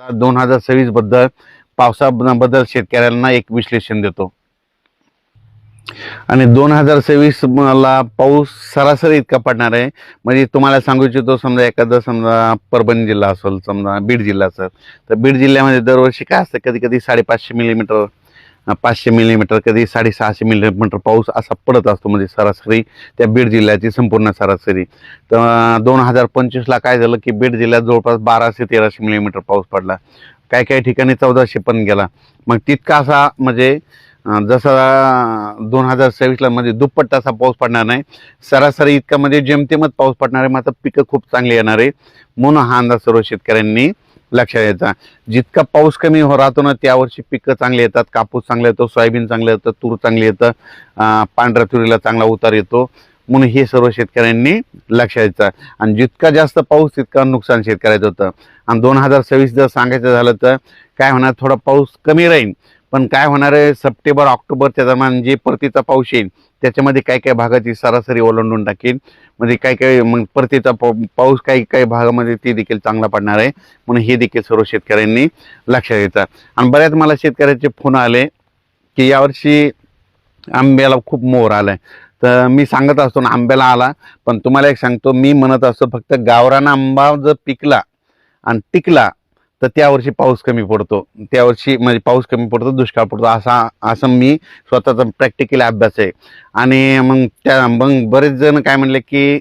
2026 बद्दल पावसाबद्दल शेतकऱ्यांना एक विश्लेषण देतो। आणि 2026 ला पाऊस सरासरी इतका पडणार आहे, म्हणजे तुम्हाला सांगू इच्छितो, समजा एखादा समजा परभणी जिल्हा असेल, समजा बीड जिल्हा असेल, तर बीड जिल्ह्यामध्ये दरवर्षी काय असतं, कधी कधी 550 मिलीमीटर, 500 मिलीमीटर, कधी 650 मिलीमीटर पाऊस असा पडत असतो, म्हणजे सरासरी त्या बीड जिल्ह्याची संपूर्ण सरासरी। तर 2025 ला काय झालं की बीड जिल्ह्यात जवळपास 1200-1300 मिलीमीटर पाऊस पडला, काही काही ठिकाणी 1400 पण गेला। मग तितका असा म्हणजे जसा 2026 ला म्हणजे दुप्पट असा पाऊस पडणार नाही, सरासरी इतका म्हणजे जेमतेमच पाऊस पडणार आहे, मात्र पिकं खूप चांगली येणार आहे, म्हणून हा अंदाज सर्व शेतकऱ्यांनी लक्षात घ्यायचा। जितका पाऊस कमी राहतो ना त्यावर्षी पिकं चांगली येतात, कापूस चांगला येतो, सोयाबीन चांगलं येतं, तूर चांगली येतं, पांढऱ्या तुरीला चांगला उतार येतो, म्हणून हे सर्व शेतकऱ्यांनी लक्षात घ्यायचं। आणि जितका जास्त पाऊस तितका नुकसान शेतकऱ्याचं होतं। आणि 2026 जर सांगायचं झालं तर काय होणार, थोडा पाऊस कमी राहील, पण काय होणार आहे, सप्टेंबर ऑक्टोबरच्या दरम्यान जे परतीचा पाऊस येईल त्याच्यामध्ये काही काही भागाची सरासरी ओलांडून टाकेल, म्हणजे काही काही मग परतीचा पाऊस काही काही भागामध्ये ते देखील चांगला पडणार आहे, म्हणून हे देखील सर्व शेतकऱ्यांनी लक्षात घ्यायचं। आणि बऱ्याच मला शेतकऱ्याचे फोन आले की यावर्षी आंब्याला खूप मोहर आलाय, तर मी सांगत असतो ना आंब्याला आला, पण तुम्हाला एक सांगतो, मी म्हणत असतो फक्त गावरान आंबा जर पिकला आणि टिकला तर त्यावर्षी पाऊस कमी पडतो, त्यावर्षी म्हणजे पाऊस कमी पडतो, दुष्काळ पडतो, असं मी स्वतःचा प्रॅक्टिकल अभ्यास आहे। आणि मग बरेच जण काय म्हणले की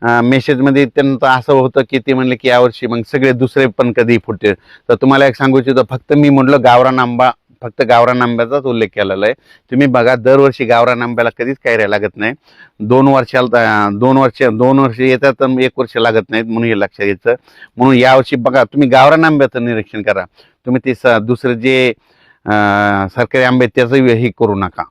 मेसेजमध्ये त्यांचं असं होतं की ते म्हणले की यावर्षी मग सगळे दुसरे पण कधी फुटते, तर तुम्हाला एक सांगू इच्छितो, फक्त मी म्हटलं गावरान आंबा, फक्त गावरान आंब्याचाच उल्लेख केलेला आहे। तुम्ही बघा दरवर्षी गावरान आंब्याला कधीच काही लागत नाही, 2 वर्ष येतात तर 1 वर्ष लागत नाहीत, म्हणून हे लक्षात घ्यायचं। म्हणून यावर्षी बघा तुम्ही गावरान आंब्याचं निरीक्षण करा, तुम्ही ते दुसरे जे सरकारी आंबे त्याचं हे करू नका,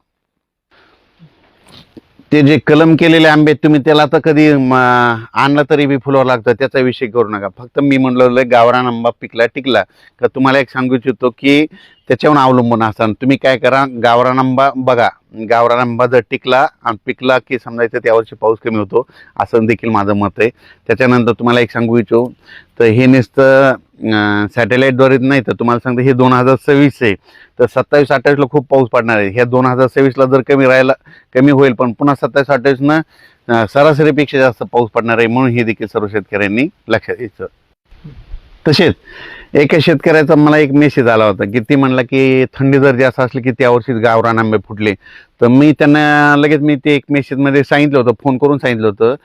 ते जे कलम केलेले आंबे तुम्ही त्याला तर कधी आणलं तरी बी फुलावर लागतं, त्याचा विषय करू नका। फक्त मी म्हणलं गावरान आंबा पिकला टिकला का तुम्हाला एक सांगू इच्छितो की त्याच्यावर अवलंबून असताना तुम्ही काय करा, गावरान आंबा बघा, गावरान आंबा जर टिकला आणि पिकला की समजायचं त्यावर्षी पाऊस कमी होतो, असं देखील माझं मत आहे। त्याच्यानंतर तुम्हाला एक सांगू इच्छितो, तर हे नुसतं सॅटेलाईटद्वारे नाही, तर तुम्हाला सांगतो हे 2026 आहे, तर 27-28 ला खूप पाऊस पडणार आहे। ह्या 2026 ला जर कमी होईल, पण पुन्हा 27-28 न सरासरीपेक्षा जास्त पाऊस पडणार आहे, म्हणून हे देखील सर्व शेतकऱ्यांनी लक्षात घ्यायचं। तसेच एका शेतकऱ्याचा मला एक मेसेज आला होता की ती म्हणला की थंडी जर जास्त असली की त्यावर्षी गावरान आंबे फुटले, तर मी त्यांना लगेच मी ते एक मेसेजमध्ये सांगितलं होतं, फोन करून सांगितलं होतं,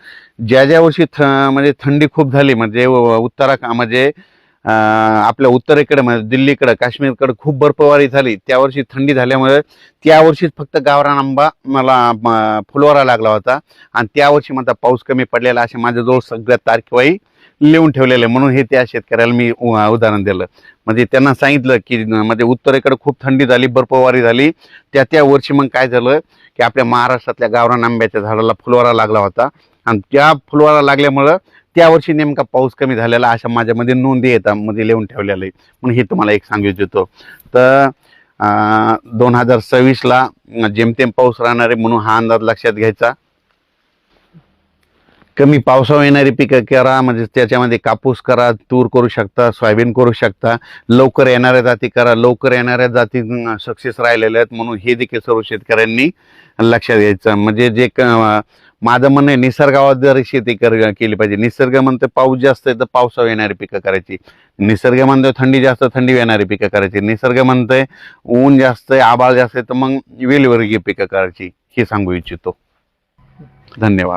ज्या वर्षी म्हणजे थंडी खूप झाली, म्हणजे म्हणजे आपल्या उत्तरेकडे म्हणजे दिल्लीकडे काश्मीरकडे खूप बर्फवारी झाली, त्यावर्षी थंडी झाल्यामुळे त्यावर्षीच फक्त गावरान आंबा मला फुलवारा लागला होता, आणि त्यावर्षी माझा पाऊस कमी पडलेला असे माझ्याजवळ सगळ्या तारखेवाही लिहून ठेवलेले, म्हणून हे त्या शेतकऱ्याला मी उदाहरण दिलं। म्हणजे त्यांना सांगितलं की म्हणजे उत्तरेकडे खूप थंडी झाली, बर्फवारी झाली, त्या वर्षी मग काय झालं की आपल्या महाराष्ट्रातल्या गावरान आंब्याच्या झाडाला फुलवारा लागला होता, आणि त्या फुलवारा लागल्यामुळं त्यावर्षी नेमका पाऊस कमी झालेला अशा माझ्यामध्ये नोंदी येतात, मध्ये लिहून ठेवलेलं आहे, म्हणून हे तुम्हाला एक सांगू इच्छितो। तर 2026 ला जेमतेम पाऊस राहणार आहे, म्हणून हा अंदाज लक्षात घ्यायचा। कमी पावसावर येणारी पिकं करा, म्हणजे त्याच्यामध्ये कापूस करा, तूर करू शकता, सोयाबीन करू शकता, लवकर येणाऱ्या जाती करा, लवकर येणाऱ्या जाती सक्सेस राहिलेल्या आहेत, म्हणून हे देखील सर्व शेतकऱ्यांनी लक्षात घ्यायचं। म्हणजे जे माझं म्हणणं आहे, निसर्गावर शेती केली पाहिजे। निसर्ग म्हणतो पाऊस जास्त आहे तर पावसावर येणारी पिकं करायची, निसर्ग म्हणतोय थंडी जास्त थंडी येणारी पिकं करायची, निसर्ग म्हणतोय ऊन जास्त आहे आभाळ जास्त आहे तर मग वेलीवर्गीय पिकं करायची, हे सांगू इच्छितो। धन्यवाद।